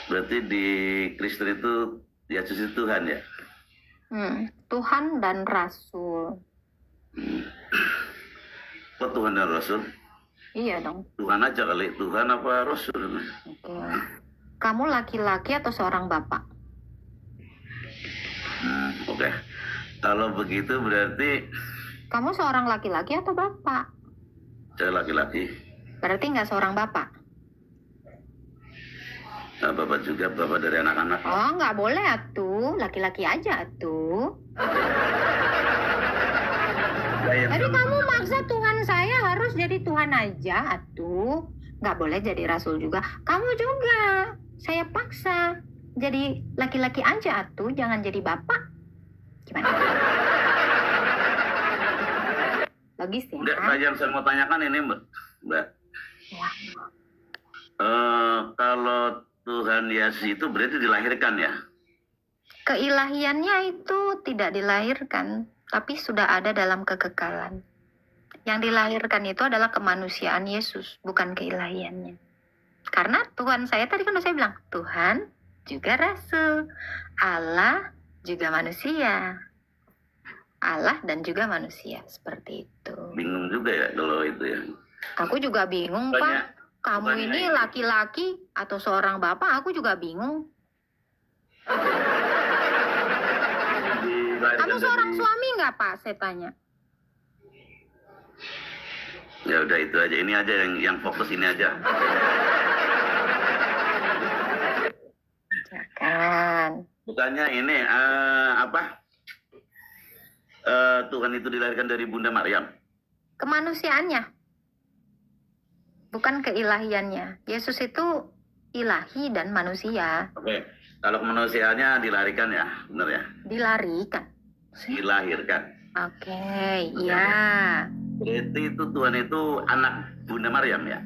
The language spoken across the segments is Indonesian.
Berarti di Kristen itu Yesus itu Tuhan ya? Tuhan dan Rasul. Kok Tuhan dan Rasul? Iya dong. Tuhan aja kali. Tuhan apa Rasul? Oke. Kamu laki-laki atau seorang bapak? Oke. Kalau begitu berarti Kamu seorang laki-laki atau bapak? saya laki-laki. Berarti nggak seorang bapak? Nah, bapak juga, bapak dari anak-anak. Oh, nggak boleh atuh. Laki-laki aja atuh. Tapi kamu maksa Tuhan saya harus jadi Tuhan aja atuh. Nggak boleh jadi Rasul juga. Kamu juga. Saya paksa. Jadi laki-laki aja atuh. Jangan jadi bapak. Gimana? Logis ya? Enggak, yang saya mau tanyakan ini Mbak. Ya. Kalau Tuhan Yesus itu berarti dilahirkan ya? Keilahiannya itu tidak dilahirkan, tapi sudah ada dalam kekekalan. Yang dilahirkan itu adalah kemanusiaan Yesus, bukan keilahiannya. Karena Tuhan saya tadi kan saya bilang, Tuhan juga Rasul, Allah juga manusia. Allah dan juga manusia, seperti itu. Bingung juga ya kalau itu ya. Aku juga bingung, Pak. Kamu ini laki-laki atau seorang bapak, aku juga bingung. Kamu seorang suami nggak, Pak? Saya tanya. Ya udah itu aja, ini aja yang fokus ini aja. Jangan. Bukannya ini Tuhan itu dilahirkan dari Bunda Maryam. Kemanusiaannya, bukan keilahiannya. Yesus itu ilahi dan manusia. Oke, kalau kemanusiaannya dilahirkan ya, benar ya? Dilarikan. Dilahirkan. Oke, ya. Berarti itu Tuhan itu anak Bunda Maryam ya?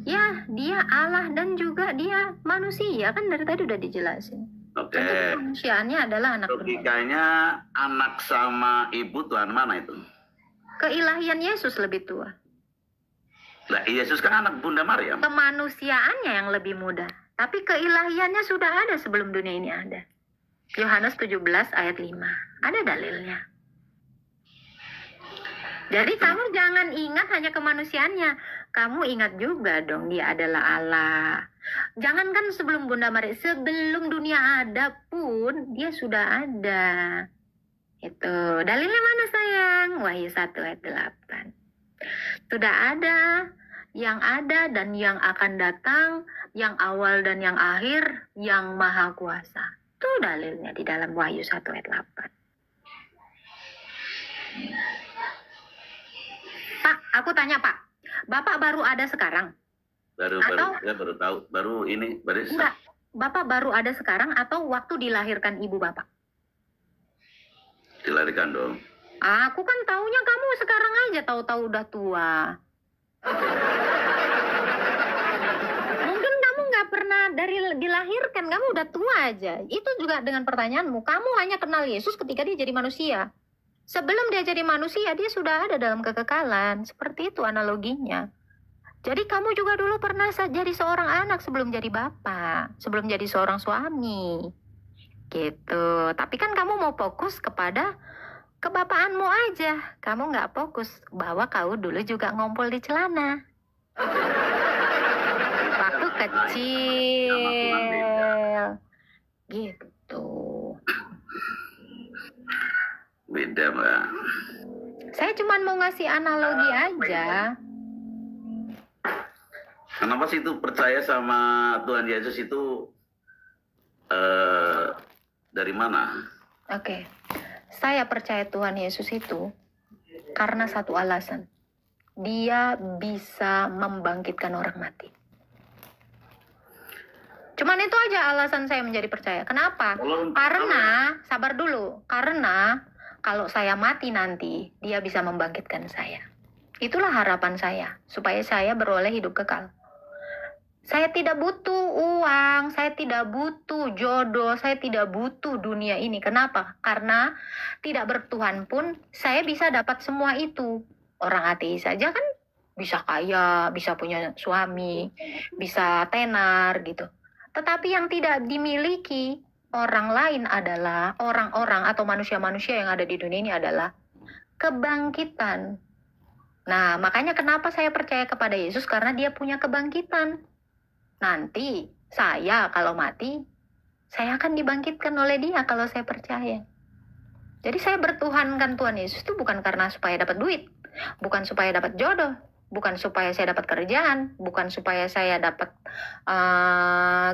Ya, dia Allah dan juga dia manusia, kan dari tadi udah dijelasin. Oke. Kemanusiaannya adalah anak Bunda. Logikanya anak sama ibu Tuhan mana itu? Keilahian Yesus lebih tua. Lah, Yesus kan anak Bunda Maryam. Kemanusiaannya yang lebih muda. Tapi keilahiannya sudah ada sebelum dunia ini ada. Yohanes 17 ayat 5. Ada dalilnya. Jadi kamu jangan ingat hanya kemanusiaannya. Kamu ingat juga dong dia adalah Allah. Jangankan sebelum Bunda Maria, sebelum dunia ada pun dia sudah ada. Itu dalilnya mana sayang? Wahyu 1 ayat 8. Sudah ada, yang ada dan yang akan datang, yang awal dan yang akhir, yang maha kuasa. Itu dalilnya di dalam Wahyu 1 ayat 8. Pak, aku tanya Pak, Bapak baru ada sekarang? Baru tahu, baru ini, baru. Enggak, Bapak baru ada sekarang atau waktu dilahirkan ibu Bapak? Dilahirkan dong. Aku kan taunya kamu sekarang aja tahu-tahu udah tua. Mungkin kamu nggak pernah dari dilahirkan, kamu udah tua aja. Itu juga dengan pertanyaanmu, kamu hanya kenal Yesus ketika dia jadi manusia. Sebelum dia jadi manusia, dia sudah ada dalam kekekalan. Seperti itu analoginya. Jadi kamu juga dulu pernah jadi seorang anak sebelum jadi bapak, sebelum jadi seorang suami. Gitu. Tapi kan kamu mau fokus kepada kebapaanmu aja. Kamu nggak fokus bahwa kau dulu juga ngumpul di celana. Waktu kecil. Gitu. Beda, Mbak. Saya cuma mau ngasih analogi aja. Kenapa sih itu percaya sama Tuhan Yesus itu dari mana? Oke. Saya percaya Tuhan Yesus itu karena satu alasan. Dia bisa membangkitkan orang mati. Cuman itu aja alasan saya menjadi percaya. Kenapa? Karena, sabar dulu. Karena kalau saya mati nanti, dia bisa membangkitkan saya. Itulah harapan saya, supaya saya beroleh hidup kekal. Saya tidak butuh uang, saya tidak butuh jodoh, saya tidak butuh dunia ini. Kenapa? Karena tidak bertuhan pun saya bisa dapat semua itu. Orang ateis saja kan bisa kaya, bisa punya suami, bisa tenar gitu. Tetapi yang tidak dimiliki orang lain adalah orang-orang atau manusia-manusia yang ada di dunia ini adalah kebangkitan. Nah, makanya kenapa saya percaya kepada Yesus, karena dia punya kebangkitan. Nanti saya kalau mati, saya akan dibangkitkan oleh dia kalau saya percaya. Jadi saya bertuhankan Tuhan Yesus itu bukan karena supaya dapat duit, bukan supaya dapat jodoh, bukan supaya saya dapat kerjaan, bukan supaya saya dapat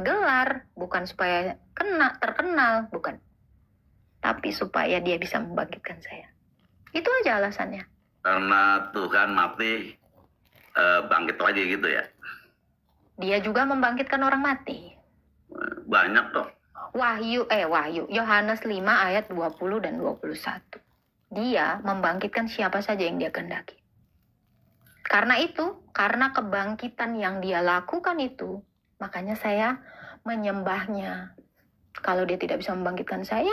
gelar, bukan supaya terkenal, bukan. Tapi supaya dia bisa membangkitkan saya. Itu aja alasannya. Karena Tuhan mati, bangkit lagi gitu ya? Dia juga membangkitkan orang mati. Banyak dong. Wahyu, Yohanes 5 ayat 20 dan 21. Dia membangkitkan siapa saja yang dia kehendaki. Karena itu, karena kebangkitan yang dia lakukan itu, makanya saya menyembahnya. Kalau dia tidak bisa membangkitkan saya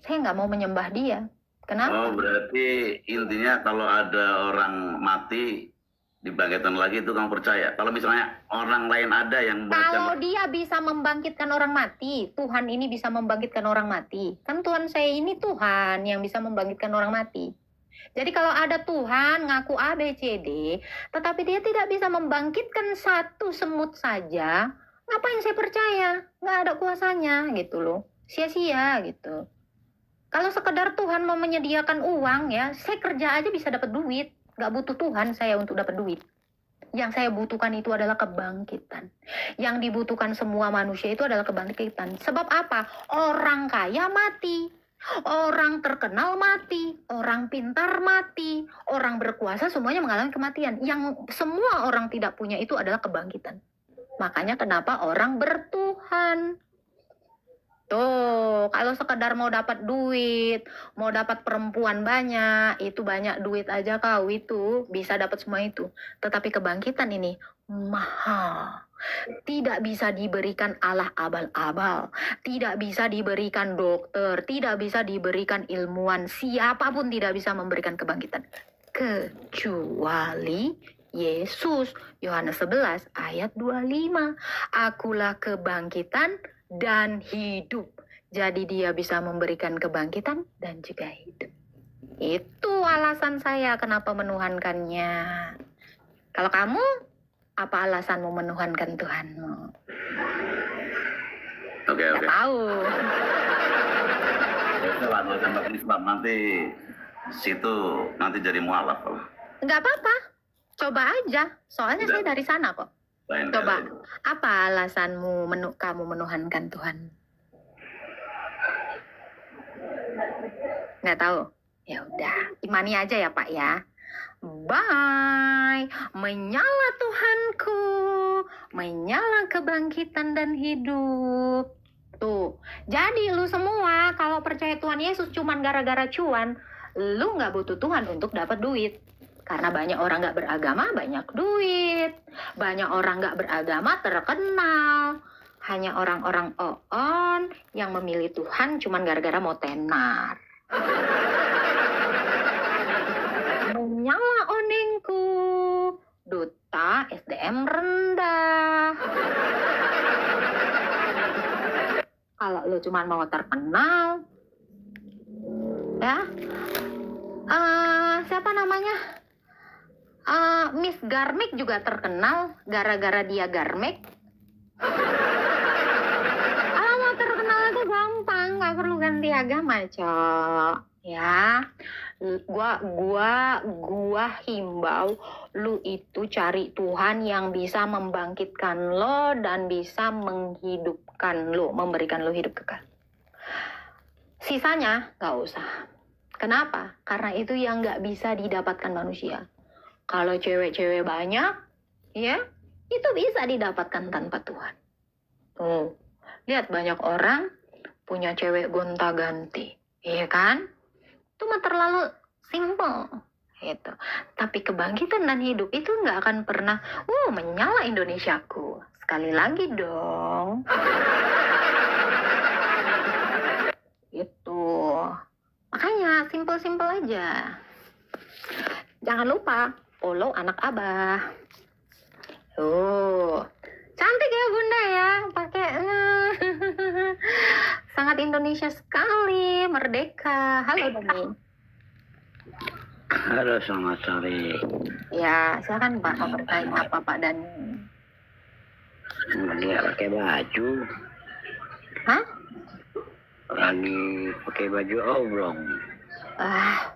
nggak mau menyembah dia. Kenapa? Oh, berarti intinya kalau ada orang mati, dibangkitkan lagi itu kamu percaya? Kalau misalnya orang lain ada yang kalau dia bisa membangkitkan orang mati, Tuhan ini bisa membangkitkan orang mati. Kan Tuhan saya ini Tuhan yang bisa membangkitkan orang mati. Jadi kalau ada Tuhan ngaku A, B, C, D, tetapi dia tidak bisa membangkitkan satu semut saja, ngapain saya percaya? Nggak ada kuasanya gitu loh. Sia-sia gitu. Kalau sekedar Tuhan mau menyediakan uang ya, saya kerja aja bisa dapat duit. Nggak butuh Tuhan saya untuk dapat duit. Yang saya butuhkan itu adalah kebangkitan. Yang dibutuhkan semua manusia itu adalah kebangkitan. Sebab apa? Orang kaya mati. Orang terkenal mati. Orang pintar mati. Orang berkuasa semuanya mengalami kematian. Yang semua orang tidak punya itu adalah kebangkitan. Makanya kenapa orang bertuhan. Tuh, kalau sekedar mau dapat duit, mau dapat perempuan banyak, itu banyak duit aja kau itu bisa dapat semua itu. Tetapi kebangkitan ini mahal. Tidak bisa diberikan Allah abal-abal, tidak bisa diberikan dokter, tidak bisa diberikan ilmuwan, siapapun tidak bisa memberikan kebangkitan. Kecuali Yesus. Yohanes 11 ayat 25. Akulah kebangkitan dan hidup. Jadi dia bisa memberikan kebangkitan dan juga hidup. Itu alasan saya kenapa menuhankannya. Kalau kamu, apa alasanmu menuhankan Tuhanmu? Oke. Nggak tahu. Kalau sama Islam nanti situ nanti jadi mualaf. Nggak apa-apa. Coba aja. Soalnya saya dari sana kok. Coba, apa alasanmu kamu menuhankan Tuhan? Nggak tahu? Ya udah, imani aja ya Pak ya. Bye. Menyala Tuhanku, menyala kebangkitan dan hidup. Tuh, jadi lu semua kalau percaya Tuhan Yesus cuman gara-gara cuan, lu nggak butuh Tuhan untuk dapat duit. Karena banyak orang nggak beragama, banyak duit. Banyak orang nggak beragama, terkenal. Hanya orang-orang on yang memilih Tuhan cuman gara-gara mau tenar. Menyala onengku, duta SDM rendah. Kalau lu cuman mau terkenal, ya, siapa namanya? Miss Garmek juga terkenal gara-gara dia Garmek. Mau terkenal itu gampang, nggak perlu ganti agama, Cok. Ya, gua himbau lu itu cari Tuhan yang bisa membangkitkan lo dan bisa menghidupkan lo, memberikan lo hidup kekal. Sisanya nggak usah. Kenapa? Karena itu yang nggak bisa didapatkan manusia. Kalau cewek-cewek banyak, ya, itu bisa didapatkan tanpa Tuhan. Lihat banyak orang punya cewek gonta-ganti, iya kan? Itu mah terlalu simple, gitu. Tapi kebangkitan dan hidup itu nggak akan pernah, menyala Indonesiaku. Sekali lagi dong. Gitu. Makanya simple-simple aja. Jangan lupa follow anak Abah. Cantik ya Bunda ya, pakai Sangat Indonesia sekali, merdeka. Halo Dani. Halo, selamat sore. Ya, silakan Pak mau bertanya apa Pak Dani? Dia pakai baju, Hah? lagi pakai baju oblong. Ah,